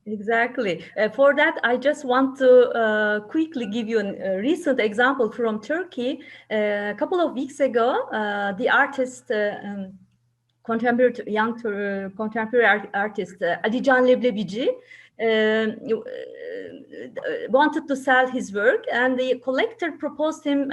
Exactly. For that, I just want to quickly give you a recent example from Turkey. A couple of weeks ago, the artist, contemporary contemporary artist Alican Leblebici wanted to sell his work, and the collector proposed him,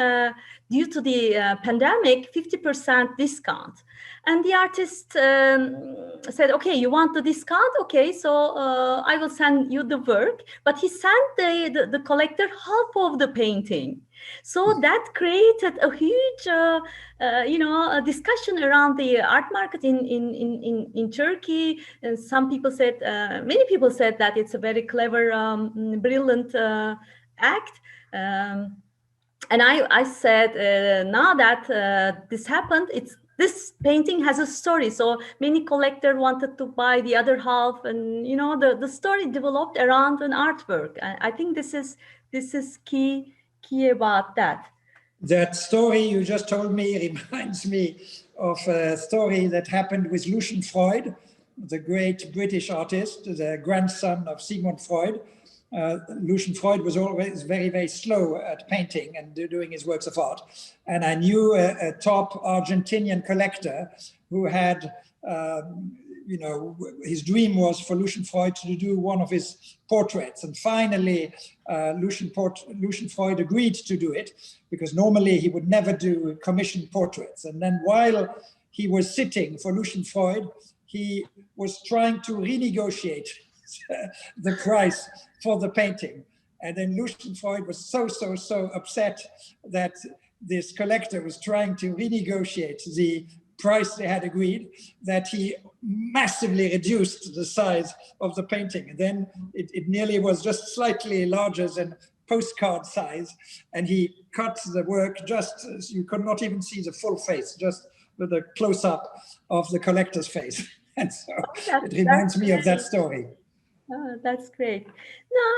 due to the pandemic, 50% discount. And the artist said, okay, you want the discount? Okay, so I will send you the work. But he sent the collector half of the painting. So that created a huge, a discussion around the art market in Turkey. And some people said, many people said that it's a very clever, brilliant act. And I said, now that this happened, this painting has a story. So many collectors wanted to buy the other half, and the story developed around an artwork. I think this is key about that. That story you just told me reminds me of a story that happened with Lucian Freud, the great British artist, the grandson of Sigmund Freud. Lucian Freud was always very, very slow at painting and doing his works of art. And I knew a top Argentinian collector who had, his dream was for Lucian Freud to do one of his portraits. And finally, Lucian Freud agreed to do it, because normally he would never do commissioned portraits. And then while he was sitting for Lucian Freud, he was trying to renegotiate the price for the painting. And then Lucian Freud was so upset that this collector was trying to renegotiate the price they had agreed, that he massively reduced the size of the painting. And then it nearly was just slightly larger than postcard size. And he cut the work just, you could not even see the full face, just with a close-up of the collector's face. And so it reminds me of that story. Oh, that's great.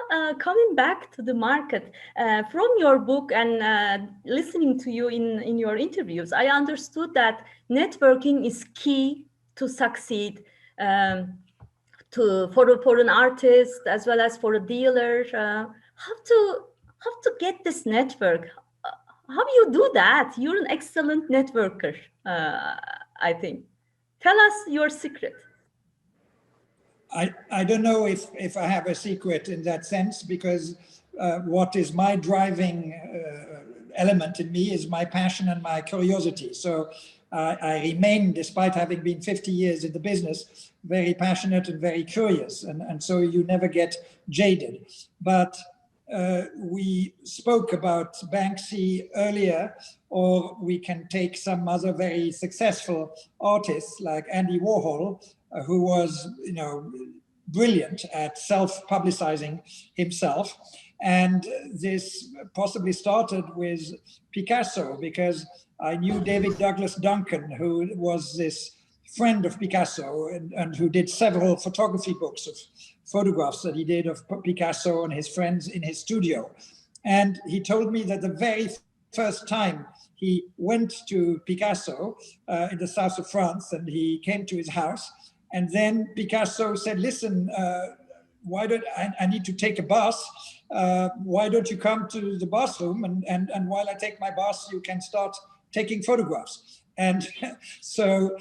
Now, coming back to the market, from your book and listening to you in your interviews, I understood that networking is key to succeed, for an artist as well as for a dealer. How to get this network? How do you do that? You're an excellent networker, I think. Tell us your secret. I don't know if I have a secret in that sense, because what is my driving element in me is my passion and my curiosity. So I remain, despite having been 50 years in the business, very passionate and very curious. And so you never get jaded. But we spoke about Banksy earlier, or we can take some other very successful artists like Andy Warhol, who was, brilliant at self-publicizing himself. And this possibly started with Picasso, because I knew David Douglas Duncan, who was this friend of Picasso and who did several photography books of photographs that he did of Picasso and his friends in his studio. And he told me that the very first time he went to Picasso in the south of France, and he came to his house, and then Picasso said, listen, why don't I need to take a bath? Why don't you come to the bathroom, and while I take my bath, you can start taking photographs. And so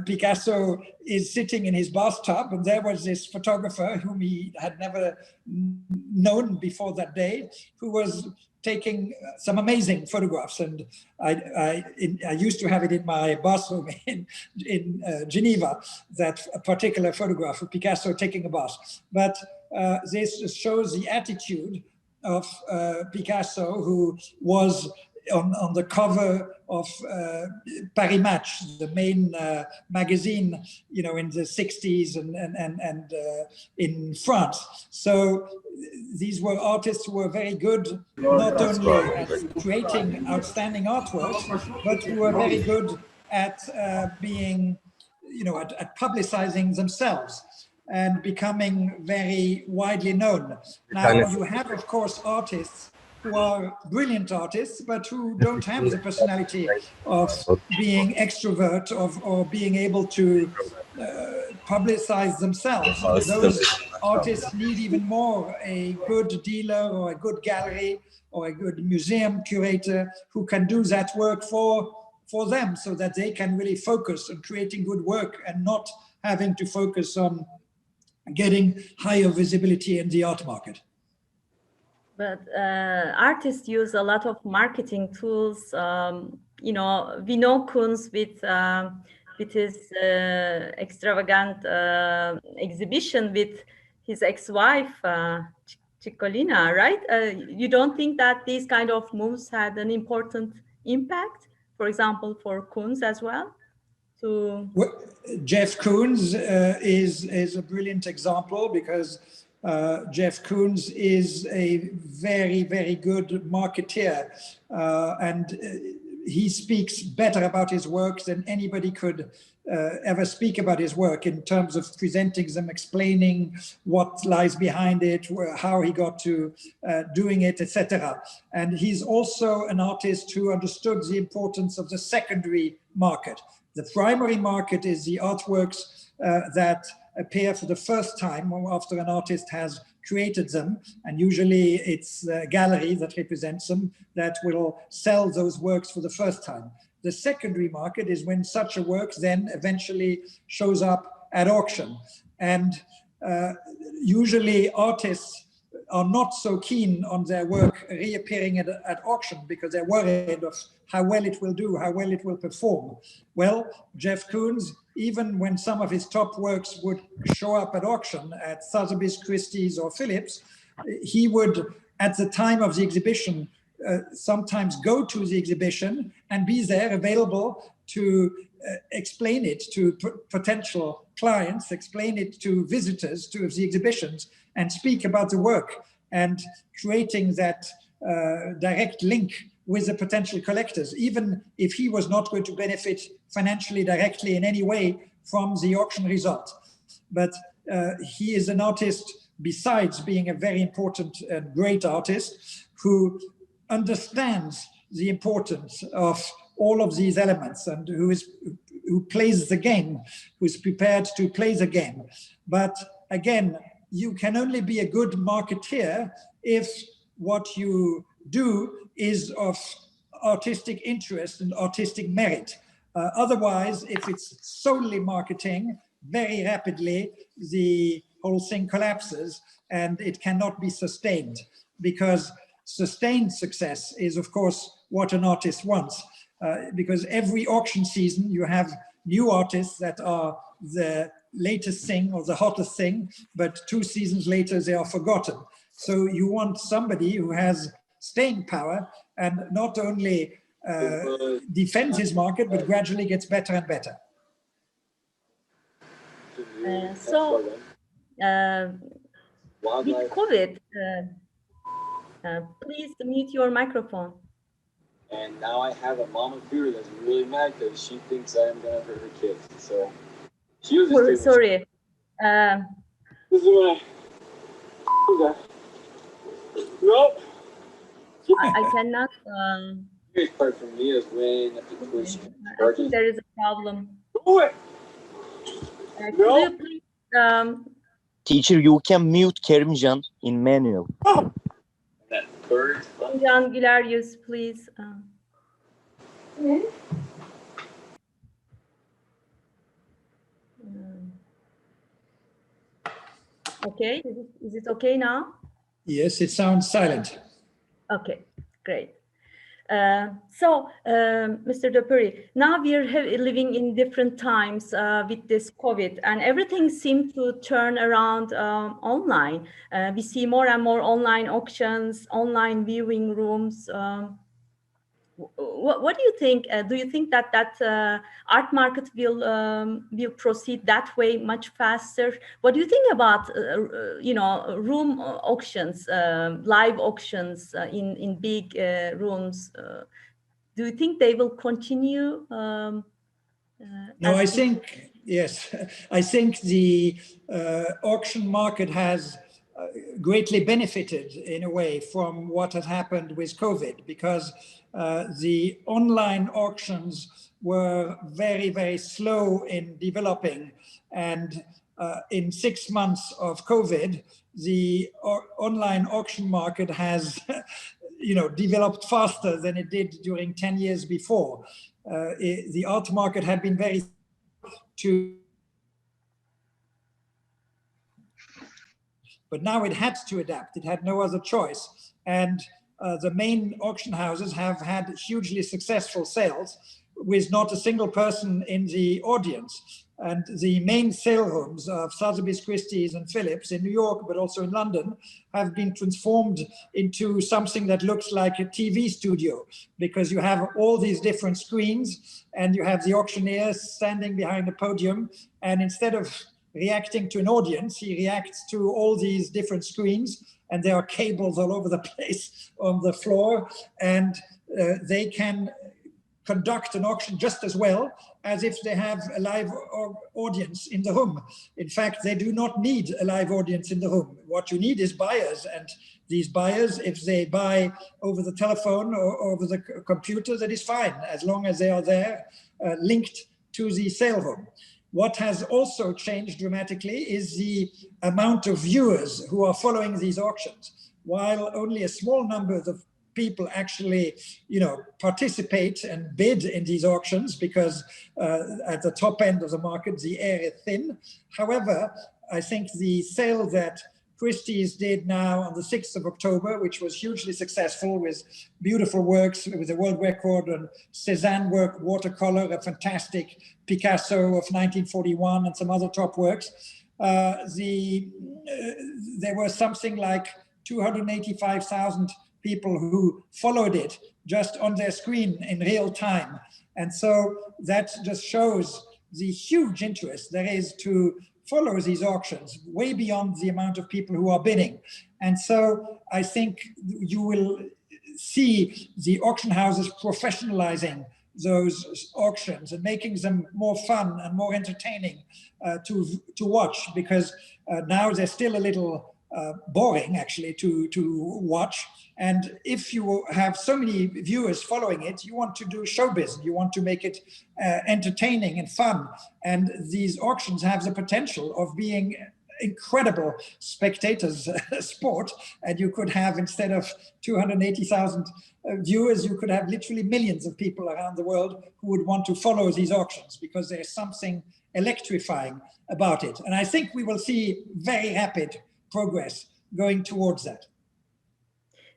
Picasso is sitting in his bathtub, and there was this photographer whom he had never known before that day, who was taking some amazing photographs. And I used to have it in my bathroom in Geneva, that particular photograph of Picasso taking a bath. But this shows the attitude of Picasso, who was on the cover of Paris Match, the main magazine, in the 60s and in France. So these were artists who were very good, not only at creating outstanding artwork, but who were very good at being, at publicizing themselves and becoming very widely known. Now, you have, of course, artists who are brilliant artists, but who don't have the personality of being extrovert or being able to publicize themselves. Those artists need even more a good dealer or a good gallery or a good museum curator who can do that work for them, so that they can really focus on creating good work and not having to focus on getting higher visibility in the art market. But artists use a lot of marketing tools. You know, we know Kunz with his extravagant exhibition with his ex-wife, Ciccolina, right? You don't think that these kind of moves had an important impact, for example, for Kunz as well? Well, Jeff Koons is a brilliant example, because Jeff Koons is a very, very good marketeer, and he speaks better about his work than anybody could ever speak about his work, in terms of presenting them, explaining what lies behind it, how he got to doing it, etc. And he's also an artist who understood the importance of the secondary market. The primary market is the artworks that appear for the first time after an artist has created them, and usually it's a gallery that represents them that will sell those works for the first time. The secondary market is when such a work then eventually shows up at auction, and usually artists are not so keen on their work reappearing at auction, because they're worried of how well it will do, how well it will perform. Well, Jeff Koons, even when some of his top works would show up at auction at Sotheby's, Christie's or Phillips, he would, at the time of the exhibition, sometimes go to the exhibition and be there available to explain it to potential clients, explain it to visitors to the exhibitions, and speak about the work, and creating that direct link with the potential collectors, even if he was not going to benefit financially directly in any way from the auction result. But he is an artist, besides being a very important and great artist, who understands the importance of all of these elements, and who plays the game, who's prepared to play the game. But again, you can only be a good marketeer if what you do is of artistic interest and artistic merit. Otherwise, if it's solely marketing, very rapidly the whole thing collapses and it cannot be sustained, because sustained success is, of course, what an artist wants. Because every auction season you have new artists that are the latest thing or the hottest thing, but 2 seasons later they are forgotten. So you want somebody who has staying power and not only defends his market, but gradually gets better and better. With COVID, please mute your microphone. And now I have a mama Pury that's really mad because she thinks I'm gonna hurt her kids. So she was sorry. This is when nope. I cannot. The part for me is when I think there is a problem. No. Could you please, Teacher, you can mute Kerimcan in manual. That bird. Kerimcan Güler, please. Okay, is it okay now? Yes, it sounds silent. Okay, great. Mr. de Pury, now we are living in different times with this COVID, and everything seems to turn around online. We see more and more online auctions, online viewing rooms. What do you think? Do you think that art market will proceed that way much faster? What do you think about room auctions, live auctions in big rooms? Do you think they will continue? No, I think yes. I think the auction market has greatly benefited in a way from what had happened with COVID, because the online auctions were very, very slow in developing. And in 6 months of COVID, the online auction market has developed faster than it did during 10 years before. The art market had been very to, but now it had to adapt. It had no other choice. And the main auction houses have had hugely successful sales with not a single person in the audience. And the main sale rooms of Sotheby's, Christie's and Phillips in New York, but also in London, have been transformed into something that looks like a TV studio, because you have all these different screens and you have the auctioneer standing behind the podium. And instead of reacting to an audience, he reacts to all these different screens, and there are cables all over the place on the floor, and they can conduct an auction just as well as if they have a live audience in the room. In fact, they do not need a live audience in the room. What you need is buyers, and these buyers, if they buy over the telephone or over the computer, that is fine, as long as they are there linked to the sale room. What has also changed dramatically is the amount of viewers who are following these auctions. While only a small number of people actually, participate and bid in these auctions, because at the top end of the market, the air is thin. However, I think the sale that Christie's did now on the 6th of October, which was hugely successful with beautiful works, with a world record on Cézanne work, watercolor, a fantastic Picasso of 1941 and some other top works. There were something like 285,000 people who followed it just on their screen in real time. And so that just shows the huge interest there is to follow these auctions, way beyond the amount of people who are bidding. And so I think you will see the auction houses professionalizing those auctions and making them more fun and more entertaining to watch, because now they're still a little boring actually to watch. And if you have so many viewers following it, you want to do showbiz, you want to make it entertaining and fun. And these auctions have the potential of being incredible spectators sport. And you could have, instead of 280,000 viewers, you could have literally millions of people around the world who would want to follow these auctions, because there's something electrifying about it. And I think we will see very rapid progress going towards that.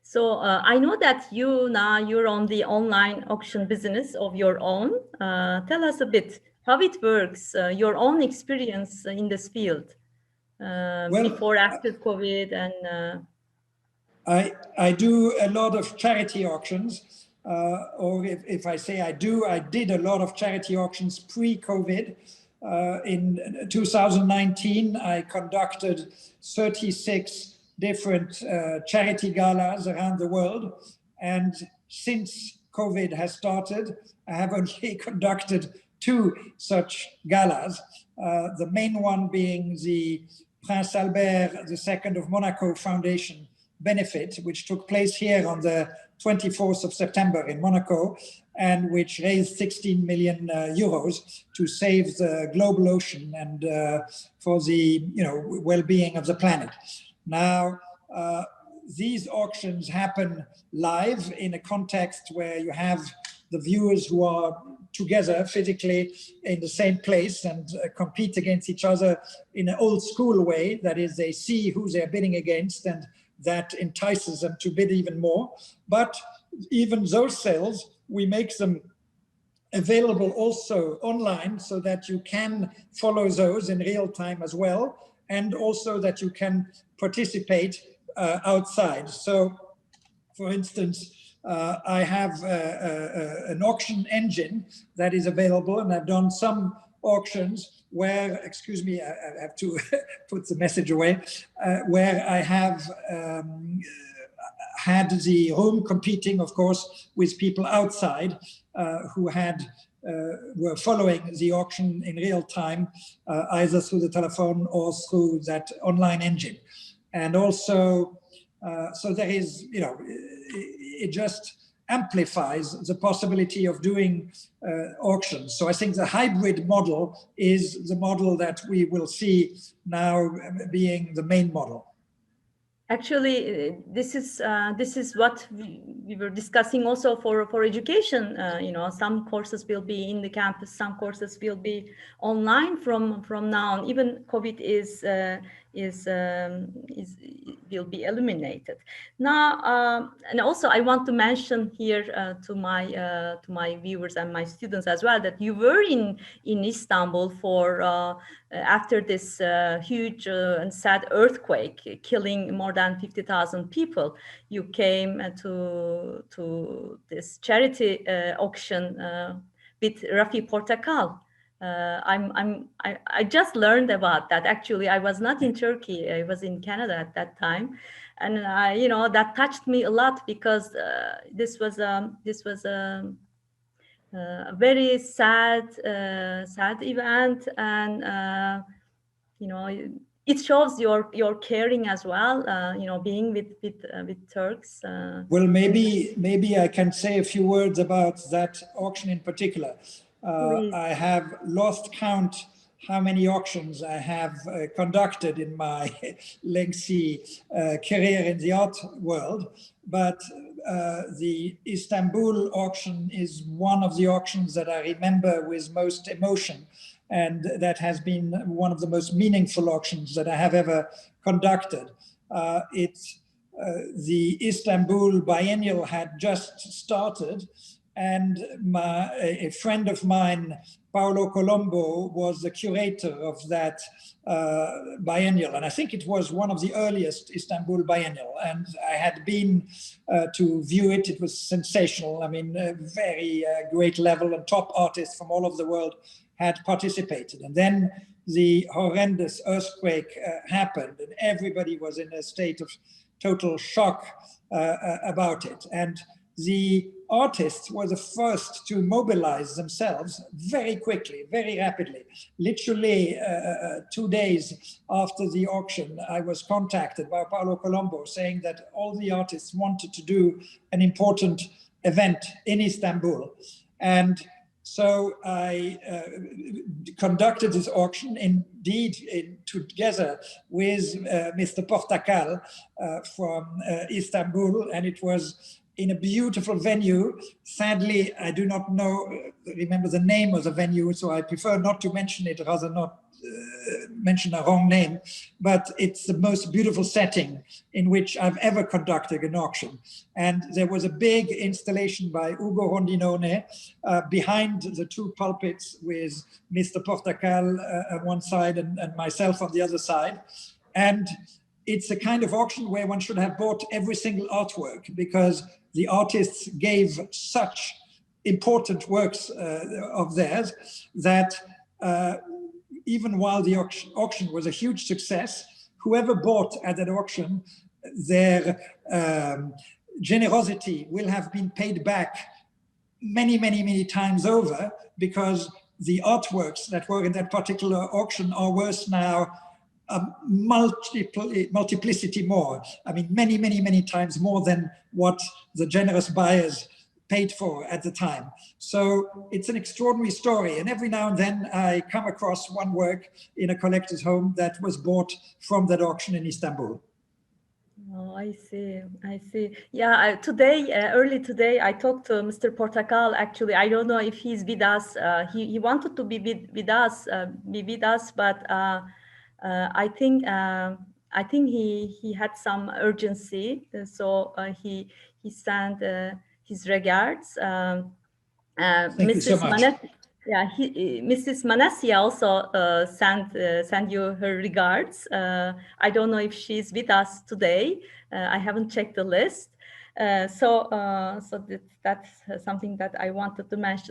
So I know that you're on the online auction business of your own. Tell us a bit how it works, your own experience in this field before, after COVID, and. I do a lot of charity auctions, or if I say I did a lot of charity auctions pre-COVID. In 2019, I conducted 36 different charity galas around the world. And since COVID has started, I have only conducted 2 such galas. The main one being the Prince Albert II of Monaco Foundation benefit, which took place here on the 24th of September in Monaco, and which raised 16 million euros to save the global ocean and for the well-being of the planet. Now, these auctions happen live in a context where you have the viewers who are together physically in the same place and compete against each other in an old school way. That is, they see who they're bidding against, and that entices them to bid even more. But even those sales, we make them available also online, so that you can follow those in real time as well, and also that you can participate outside. So, for instance, I have an auction engine that is available, and I've done some auctions where, excuse me, I have to put the message away, where I have had the room competing, of course, with people outside who were following the auction in real time, either through the telephone or through that online engine. And also, so there is, you know, it just amplifies the possibility of doing auctions. So I think the hybrid model is the model that we will see now being the main model. Actually, this is what we were discussing also for education. You know, some courses will be in the campus, some courses will be online from now on. Even COVID will be eliminated now. And also, I want to mention here to my viewers and my students as well that you were in Istanbul for after this huge and sad earthquake killing more than 50,000 people. You came to this charity auction with Rafi Portakal. I just learned about that. Actually, I was not in Turkey. I was in Canada at that time, and you know, that touched me a lot because this was a very sad event, and you know, it shows your caring as well. You know, being with Turks. Well, maybe I can say a few words about that auction in particular. I have lost count how many auctions I have conducted in my lengthy career in the art world, but the Istanbul auction is one of the auctions that I remember with most emotion, and that has been one of the most meaningful auctions that I have ever conducted. The Istanbul Biennial had just started, and a friend of mine, Paolo Colombo, was the curator of that biennial. And I think it was one of the earliest Istanbul Biennial. And I had been to view it. It was sensational. I mean, a very great level, and top artists from all over the world had participated. And then the horrendous earthquake happened, and everybody was in a state of total shock about it. And the artists were the first to mobilize themselves very quickly, very rapidly. Literally 2 days after the auction, I was contacted by Paolo Colombo saying that all the artists wanted to do an important event in Istanbul. And so I conducted this auction, indeed, together with Mr. Portakal from Istanbul, and it was in a beautiful venue. Sadly, I do not remember the name of the venue, so I prefer not to mention it, rather not mention a wrong name, but it's the most beautiful setting in which I've ever conducted an auction. And there was a big installation by Ugo Rondinone behind the two pulpits with Mr. Portakal on one side and myself on the other side. And it's a kind of auction where one should have bought every single artwork, because the artists gave such important works of theirs that even while the auction was a huge success, whoever bought at that auction, their generosity will have been paid back many, many, many times over, because the artworks that were in that particular auction are worth now multiplicity more. I mean, many, many, many times more than what the generous buyers paid for at the time. So it's an extraordinary story. And every now and then I come across one work in a collector's home that was bought from that auction in Istanbul. Oh, I see. I see. Yeah, early today, I talked to Mr. Portakal. Actually, I don't know if he's with us. He wanted to be with us, but I think he had some urgency, so he sent his regards. Thank you so much. Mrs. Manassia also sent you her regards. I don't know if she's with us today. I haven't checked the list. So that's something that I wanted to mention.